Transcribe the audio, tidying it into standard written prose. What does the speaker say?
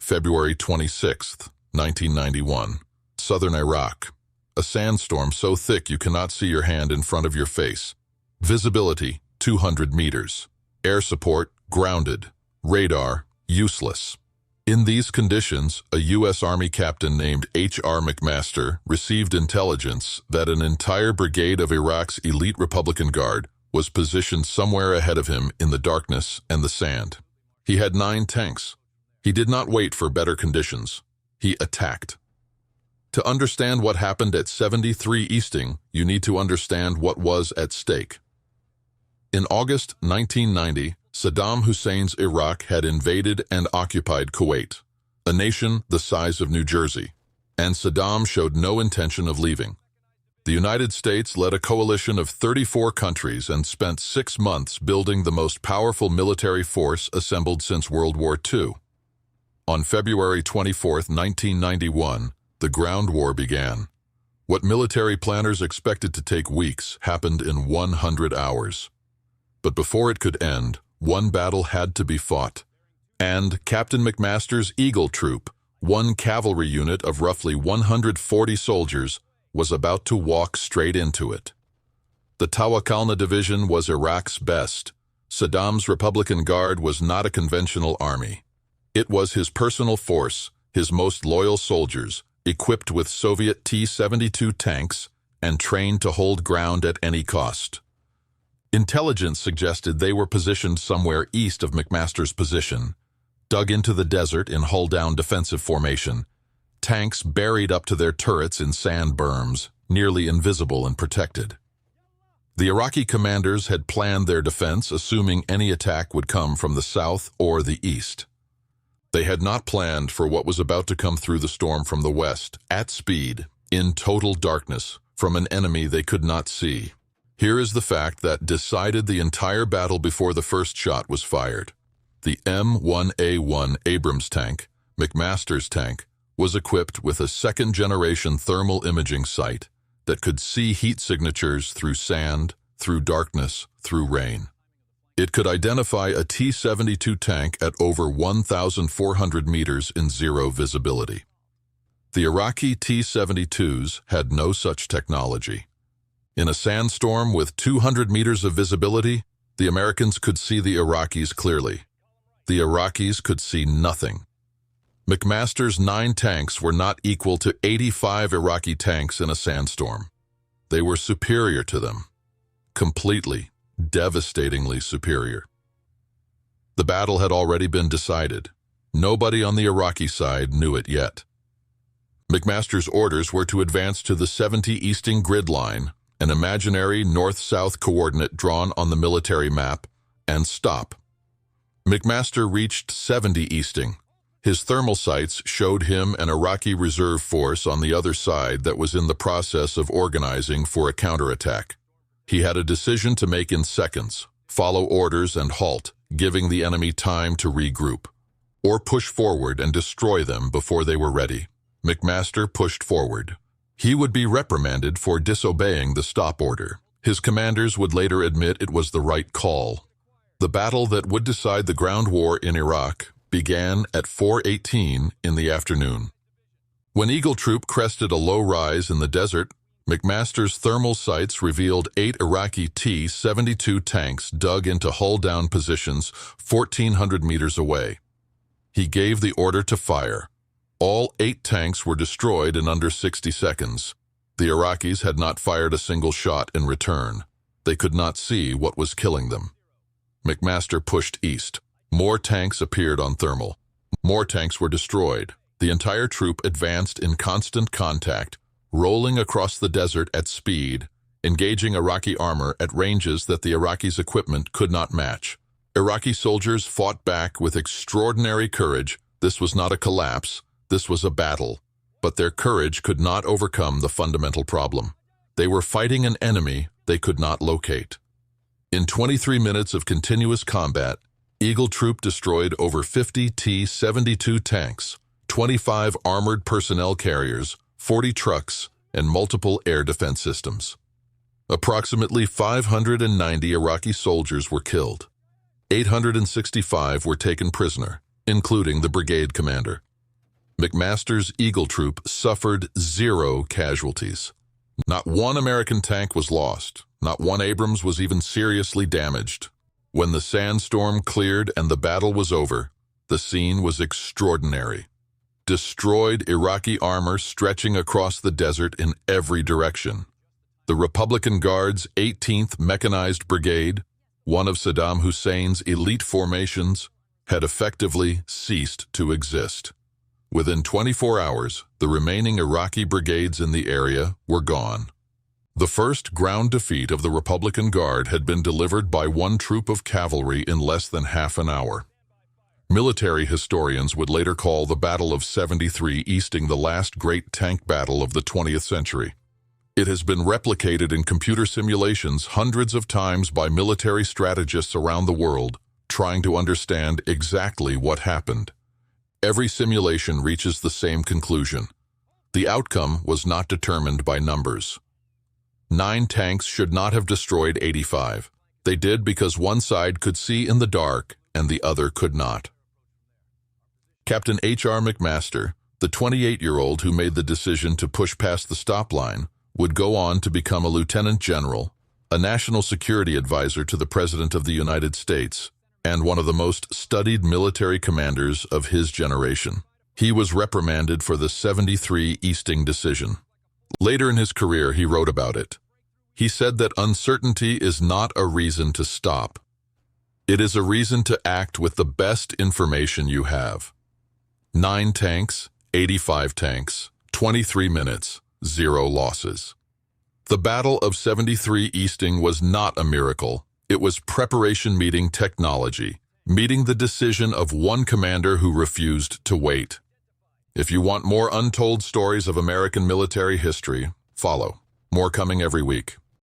February 26, 1991. Southern Iraq. A sandstorm so thick you cannot see your hand in front of your face. Visibility, 200 meters. Air support, grounded. Radar, useless. In these conditions, a U.S. Army captain named H.R. McMaster received intelligence that an entire brigade of Iraq's elite Republican Guard was positioned somewhere ahead of him in the darkness and the sand. He had 9 tanks. He did not wait for better conditions. He attacked. To understand what happened at 73 Easting, you need to understand what was at stake. In August 1990, Saddam Hussein's Iraq had invaded and occupied Kuwait, a nation the size of New Jersey, and Saddam showed no intention of leaving. The United States led a coalition of 34 countries and spent 6 months building the most powerful military force assembled since World War II. On February 24, 1991, the ground war began. What military planners expected to take weeks happened in 100 hours. But before it could end, one battle had to be fought. And Captain McMaster's Eagle Troop, one cavalry unit of roughly 140 soldiers, was about to walk straight into it. The Tawakkalna Division was Iraq's best. Saddam's Republican Guard was not a conventional army. It was his personal force, his most loyal soldiers, equipped with Soviet T-72 tanks and trained to hold ground at any cost. Intelligence suggested they were positioned somewhere east of McMaster's position, dug into the desert in hull-down defensive formation, tanks buried up to their turrets in sand berms, nearly invisible and protected. The Iraqi commanders had planned their defense assuming any attack would come from the south or the east. They had not planned for what was about to come through the storm from the west, at speed, in total darkness, from an enemy they could not see. Here is the fact that decided the entire battle before the first shot was fired. The M1A1 Abrams tank, McMaster's tank, was equipped with a second-generation thermal imaging sight that could see heat signatures through sand, through darkness, through rain. It could identify a T-72 tank at over 1,400 meters in zero visibility. The Iraqi T-72s had no such technology. In a sandstorm with 200 meters of visibility, the Americans could see the Iraqis clearly. The Iraqis could see nothing. McMaster's 9 tanks were not equal to 85 Iraqi tanks in a sandstorm. They were superior to them. Completely, devastatingly superior. The battle had already been decided. Nobody on the Iraqi side knew it yet. McMaster's orders were to advance to the 70 Easting grid line, an imaginary north-south coordinate drawn on the military map, and stop. McMaster reached 70 Easting. His thermal sights showed him an Iraqi reserve force on the other side that was in the process of organizing for a counterattack. He had a decision to make in seconds: follow orders and halt, giving the enemy time to regroup, or push forward and destroy them before they were ready. McMaster pushed forward. He would be reprimanded for disobeying the stop order. His commanders would later admit it was the right call. The battle that would decide the ground war in Iraq began at 4:18 in the afternoon. When Eagle Troop crested a low rise in the desert, McMaster's thermal sights revealed 8 Iraqi T-72 tanks dug into hull-down positions 1,400 meters away. He gave the order to fire. All 8 tanks were destroyed in under 60 seconds. The Iraqis had not fired a single shot in return. They could not see what was killing them. McMaster pushed east. More tanks appeared on thermal. More tanks were destroyed. The entire troop advanced in constant contact, rolling across the desert at speed, engaging Iraqi armor at ranges that the Iraqis' equipment could not match. Iraqi soldiers fought back with extraordinary courage. This was not a collapse. This was a battle. But their courage could not overcome the fundamental problem. They were fighting an enemy they could not locate. In 23 minutes of continuous combat, Eagle Troop destroyed over 50 T-72 tanks, 25 armored personnel carriers, 40 trucks, and multiple air defense systems. Approximately 590 Iraqi soldiers were killed. 865 were taken prisoner, including the brigade commander. McMaster's Eagle Troop suffered 0 casualties. Not one American tank was lost. Not one Abrams was even seriously damaged. When the sandstorm cleared and the battle was over, the scene was extraordinary. Destroyed Iraqi armor stretching across the desert in every direction. The Republican Guard's 18th Mechanized Brigade, one of Saddam Hussein's elite formations, had effectively ceased to exist. Within 24 hours, the remaining Iraqi brigades in the area were gone. The first ground defeat of the Republican Guard had been delivered by one troop of cavalry in less than half an hour. Military historians would later call the Battle of 73 Easting the last great tank battle of the 20th century. It has been replicated in computer simulations hundreds of times by military strategists around the world, trying to understand exactly what happened. Every simulation reaches the same conclusion. The outcome was not determined by numbers. 9 tanks should not have destroyed 85. They did because one side could see in the dark and the other could not. Captain H.R. McMaster, the 28-year-old who made the decision to push past the stop line, would go on to become a lieutenant general, a national security advisor to the President of the United States, and one of the most studied military commanders of his generation. He was reprimanded for the 73 Easting decision. Later in his career, he wrote about it. He said that uncertainty is not a reason to stop. It is a reason to act with the best information you have. 9 tanks, 85 tanks, 23 minutes, 0 losses. The Battle of 73 Easting was not a miracle. It was preparation meeting technology, meeting the decision of one commander who refused to wait. If you want more untold stories of American military history, follow. More coming every week.